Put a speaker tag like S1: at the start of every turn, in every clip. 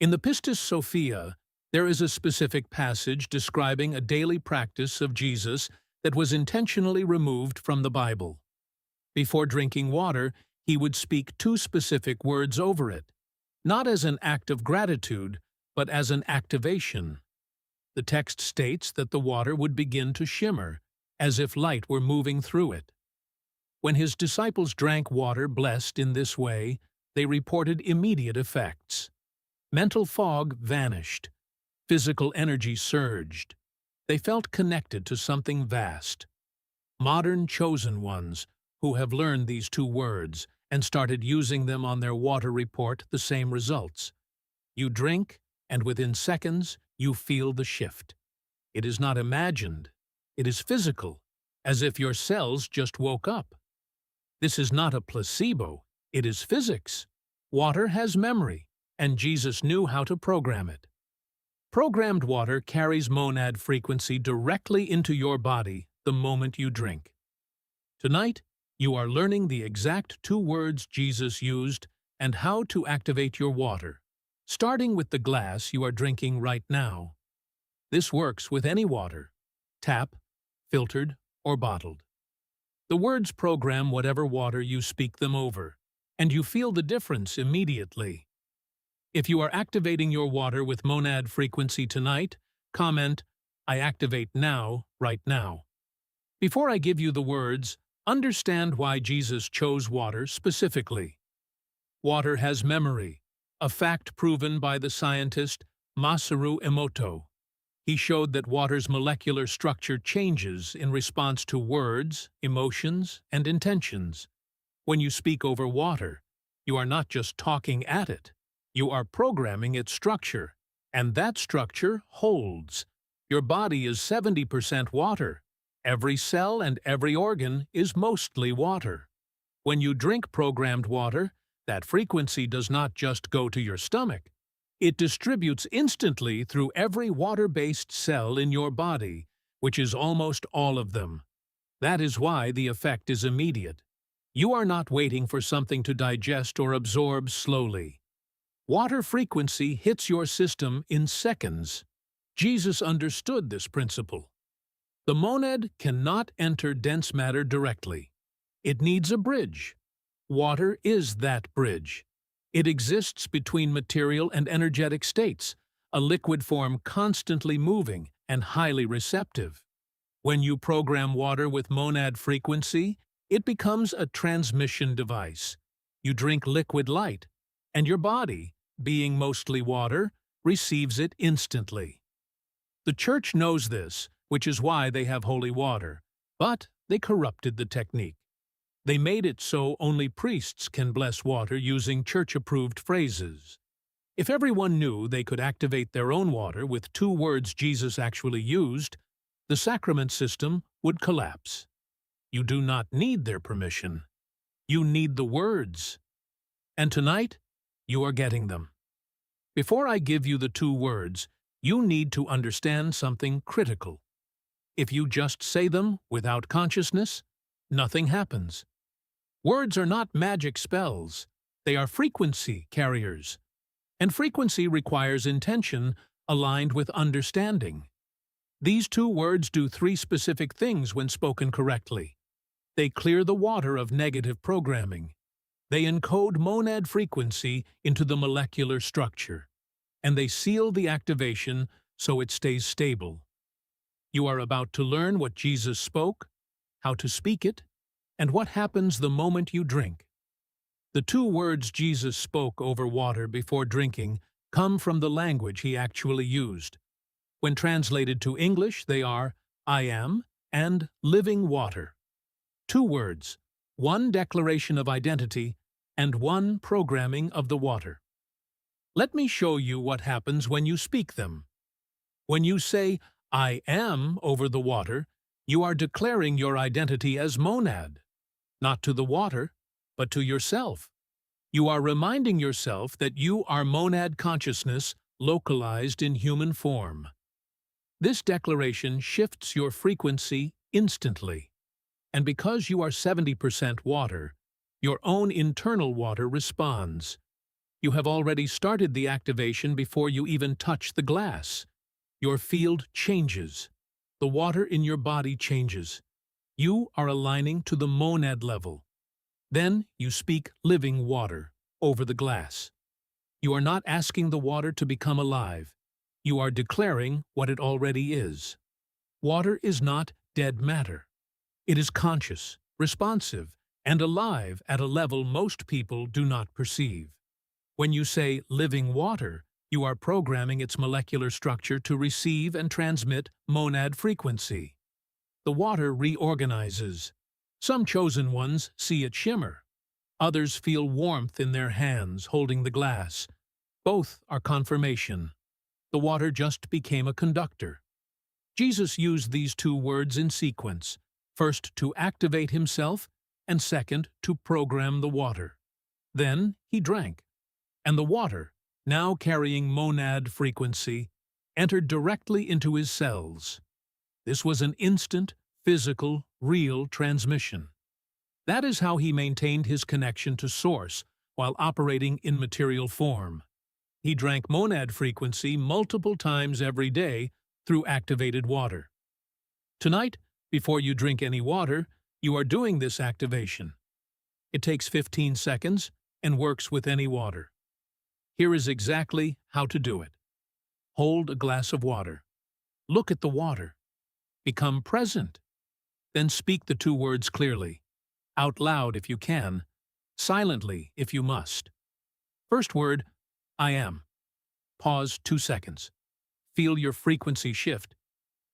S1: In the Pistis Sophia, there is a specific passage describing a daily practice of Jesus that was intentionally removed from the Bible. Before drinking water, he would speak two specific words over it, not as an act of gratitude, but as an activation. The text states that the water would begin to shimmer, as if light were moving through it. When his disciples drank water blessed in this way, they reported immediate effects. Mental fog vanished. Physical energy surged. They felt connected to something vast. Modern chosen ones, who have learned these two words and started using them on their water report the same results. You drink, and within seconds, you feel the shift. It is not imagined. It is physical, as if your cells just woke up. This is not a placebo. It is physics. Water has memory, and Jesus knew how to program it. Programmed water carries monad frequency directly into your body the moment you drink. Tonight, you are learning the exact two words Jesus used and how to activate your water, starting with the glass you are drinking right now. This works with any water, tap, filtered, or bottled. The words program whatever water you speak them over, and you feel the difference immediately. If you are activating your water with monad frequency tonight, comment, "I activate now, right now." Before I give you the words, understand why Jesus chose water specifically. Water has memory, a fact proven by the scientist Masaru Emoto. He showed that water's molecular structure changes in response to words, emotions, and intentions. When you speak over water, you are not just talking at it. You are programming its structure, and that structure holds. Your body is 70% water. Every cell and every organ is mostly water. When you drink programmed water, that frequency does not just go to your stomach. It distributes instantly through every water-based cell in your body, which is almost all of them. That is why the effect is immediate. You are not waiting for something to digest or absorb slowly. Water frequency hits your system in seconds. Jesus understood this principle. The monad cannot enter dense matter directly. It needs a bridge. Water is that bridge. It exists between material and energetic states, a liquid form constantly moving and highly receptive. When you program water with monad frequency, it becomes a transmission device. You drink liquid light, and your body, being mostly water, receives it instantly. The Church knows this, which is why they have holy water, but they corrupted the technique. They made it so only priests can bless water using church-approved phrases. If everyone knew they could activate their own water with two words Jesus actually used, the sacrament system would collapse. You do not need their permission. You need the words. And tonight, you are getting them. Before I give you the two words, you need to understand something critical. If you just say them without consciousness, nothing happens. Words are not magic spells. They are frequency carriers. And frequency requires intention aligned with understanding. These two words do three specific things when spoken correctly. They clear the water of negative programming. They encode monad frequency into the molecular structure. And they seal the activation so it stays stable. You are about to learn what Jesus spoke, how to speak it, and what happens the moment you drink. The two words Jesus spoke over water before drinking come from the language he actually used. When translated to English, they are "I am" and "living water." Two words, one declaration of identity, and one programming of the water. Let me show you what happens when you speak them. When you say, "I am" over the water, you are declaring your identity as monad, not to the water, but to yourself. You are reminding yourself that you are monad consciousness localized in human form. This declaration shifts your frequency instantly. And because you are 70% water, your own internal water responds. You have already started the activation before you even touch the glass. Your field changes. The water in your body changes. You are aligning to the monad level. Then you speak living water over the glass. You are not asking the water to become alive. You are declaring what it already is. Water is not dead matter. It is conscious, responsive, and alive at a level most people do not perceive. When you say living water, you are programming its molecular structure to receive and transmit monad frequency. The water reorganizes. Some chosen ones see it shimmer. Others feel warmth in their hands holding the glass. Both are confirmation. The water just became a conductor. Jesus used these two words in sequence, first to activate himself, and second to program the water. Then he drank, and the water, now carrying monad frequency, entered directly into his cells. This was an instant, physical, real transmission. That is how he maintained his connection to Source while operating in material form. He drank monad frequency multiple times every day through activated water. Tonight, before you drink any water, you are doing this activation. It takes 15 seconds and works with any water. Here is exactly how to do it. Hold a glass of water. Look at the water. Become present. Then speak the two words clearly, out loud if you can, silently if you must. First word, I am. Pause 2 seconds. Feel your frequency shift.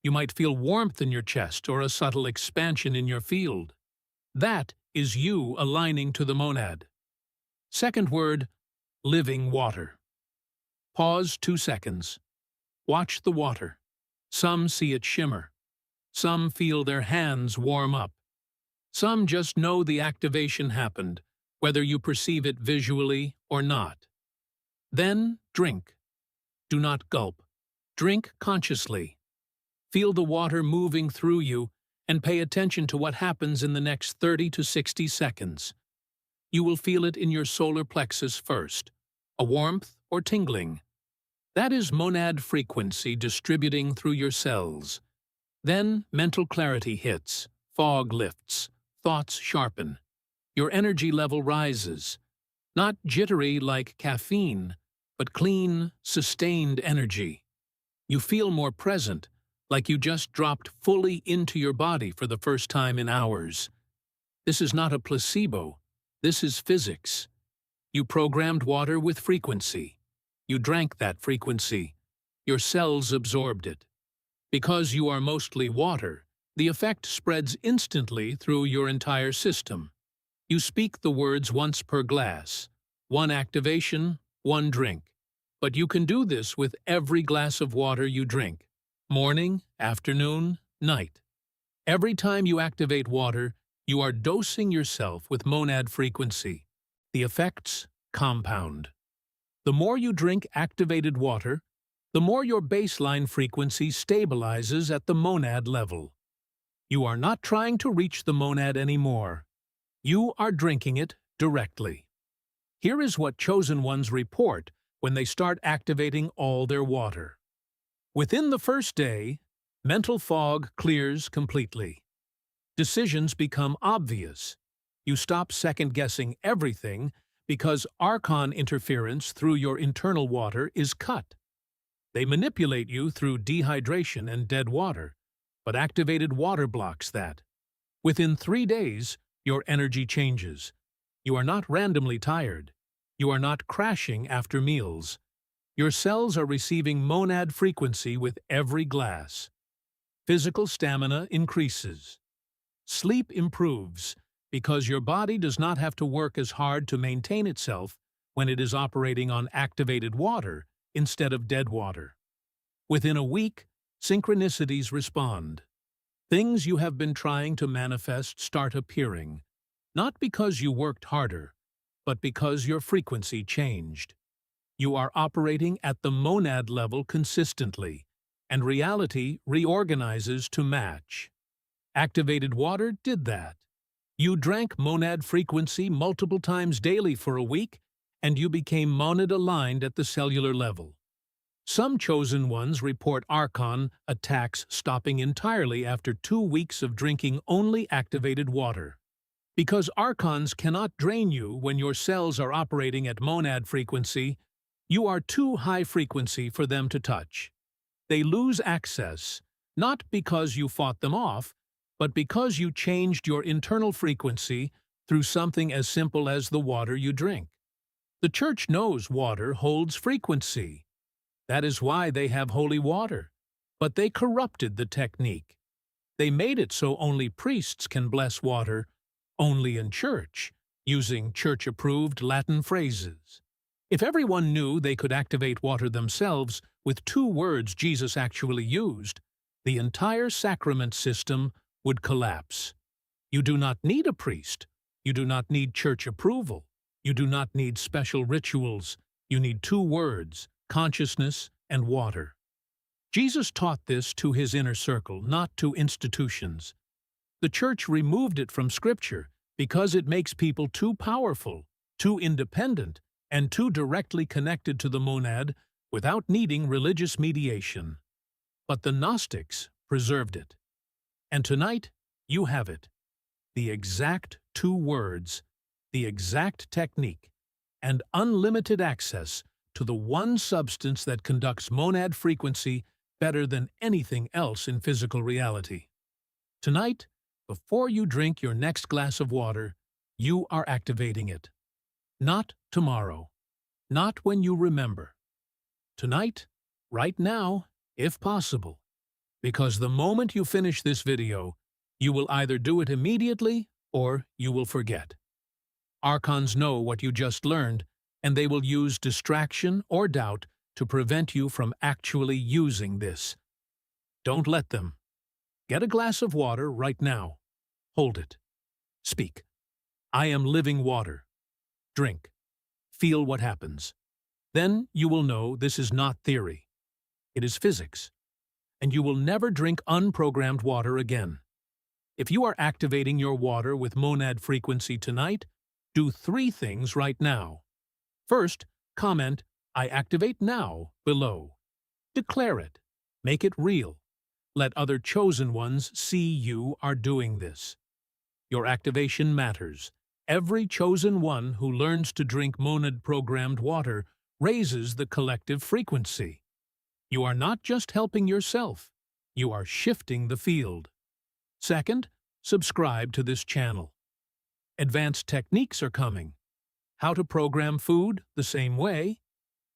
S1: You might feel warmth in your chest or a subtle expansion in your field. That is you aligning to the monad. Second word, living water. Pause 2 seconds. Watch the water. Some see it shimmer. Some feel their hands warm up. Some just know the activation happened, whether you perceive it visually or not. Then drink. Do not gulp. Drink consciously. Feel the water moving through you and pay attention to what happens in the next 30 to 60 seconds. You will feel it in your solar plexus first, a warmth or tingling. That is monad frequency distributing through your cells. Then mental clarity hits, fog lifts, thoughts sharpen. Your energy level rises. Not jittery like caffeine, but clean, sustained energy. You feel more present, like you just dropped fully into your body for the first time in hours. This is not a placebo. This is physics. You programmed water with frequency. You drank that frequency. Your cells absorbed it. Because you are mostly water, the effect spreads instantly through your entire system. You speak the words once per glass. One activation, one drink. But you can do this with every glass of water you drink. Morning, afternoon, night. Every time you activate water, you are dosing yourself with monad frequency. The effects compound. The more you drink activated water, the more your baseline frequency stabilizes at the monad level. You are not trying to reach the monad anymore. You are drinking it directly. Here is what chosen ones report when they start activating all their water. Within the first day, mental fog clears completely. Decisions become obvious. You stop second-guessing everything because archon interference through your internal water is cut. They manipulate you through dehydration and dead water, but activated water blocks that. Within 3 days, your energy changes. You are not randomly tired. You are not crashing after meals. Your cells are receiving monad frequency with every glass. Physical stamina increases. Sleep improves because your body does not have to work as hard to maintain itself when it is operating on activated water instead of dead water. Within a week, synchronicities respond. Things you have been trying to manifest start appearing, not because you worked harder, but because your frequency changed. You are operating at the monad level consistently, and reality reorganizes to match. Activated water did that. You drank monad frequency multiple times daily for a week, and you became monad-aligned at the cellular level. Some chosen ones report Archon attacks stopping entirely after 2 weeks of drinking only activated water. Because Archons cannot drain you when your cells are operating at monad frequency, you are too high frequency for them to touch. They lose access, not because you fought them off, but because you changed your internal frequency through something as simple as the water you drink. The Church knows water holds frequency. That is why they have holy water. But they corrupted the technique. They made it so only priests can bless water, only in church, using church-approved Latin phrases. If everyone knew they could activate water themselves with 2 words Jesus actually used, the entire sacrament system would collapse. You do not need a priest. You do not need church approval. You do not need special rituals. You need 2 words, consciousness and water. Jesus taught this to his inner circle, not to institutions. The Church removed it from Scripture because it makes people too powerful, too independent, and too directly connected to the monad without needing religious mediation. But the Gnostics preserved it. And tonight, you have it. The exact 2 words, the exact technique, and unlimited access to the one substance that conducts monad frequency better than anything else in physical reality. Tonight, before you drink your next glass of water, you are activating it. Not tomorrow. Not when you remember. Tonight, right now, if possible. Because the moment you finish this video, you will either do it immediately or you will forget. Archons know what you just learned, and they will use distraction or doubt to prevent you from actually using this. Don't let them. Get a glass of water right now. Hold it. Speak. I am living water. Drink. Feel what happens. Then you will know this is not theory. It is physics. And you will never drink unprogrammed water again. If you are activating your water with monad frequency tonight, do 3 things right now. First, comment, I activate now, below. Declare it. Make it real. Let other chosen ones see you are doing this. Your activation matters. Every chosen one who learns to drink monad-programmed water raises the collective frequency. You are not just helping yourself, you are shifting the field. Second, subscribe to this channel. Advanced techniques are coming. How to program food the same way,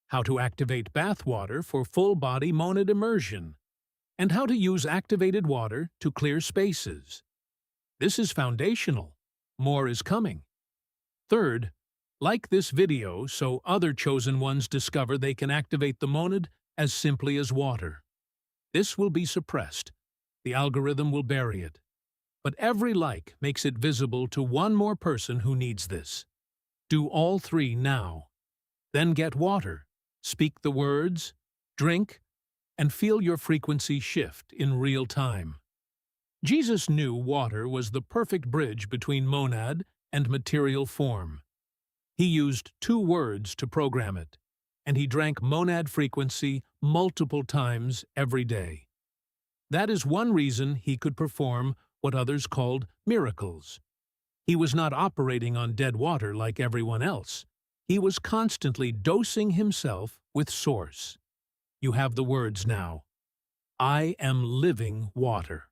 S1: how to activate bath water for full-body monad immersion, and how to use activated water to clear spaces. This is foundational. More is coming. Third, like this video so other chosen ones discover they can activate the monad as simply as water. This will be suppressed. The algorithm will bury it. But every like makes it visible to one more person who needs this. Do all 3 now. Then get water, speak the words, drink, and feel your frequency shift in real time. Jesus knew water was the perfect bridge between monad and material form. He used 2 words to program it, and he drank monad frequency multiple times every day. That is one reason he could perform what others called miracles. He was not operating on dead water like everyone else. He was constantly dosing himself with source. You have the words now. I am living water.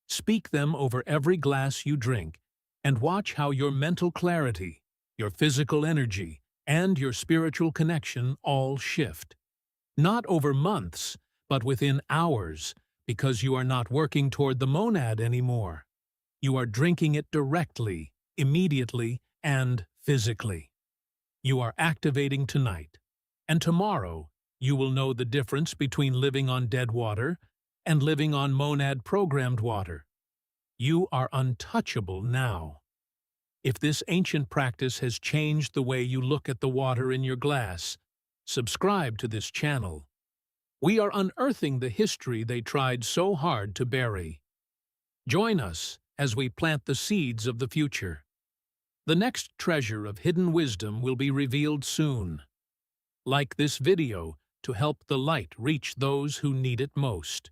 S1: Speak them over every glass you drink, and watch how your mental clarity, your physical energy, and your spiritual connection all shift. Not over months, but within hours, because you are not working toward the monad anymore. You are drinking it directly, immediately, and physically. You are activating tonight, and tomorrow you will know the difference between living on dead water and living on monad-programmed water. You are untouchable now. If this ancient practice has changed the way you look at the water in your glass, subscribe to this channel. We are unearthing the history they tried so hard to bury. Join us as we plant the seeds of the future. The next treasure of hidden wisdom will be revealed soon. Like this video to help the light reach those who need it most.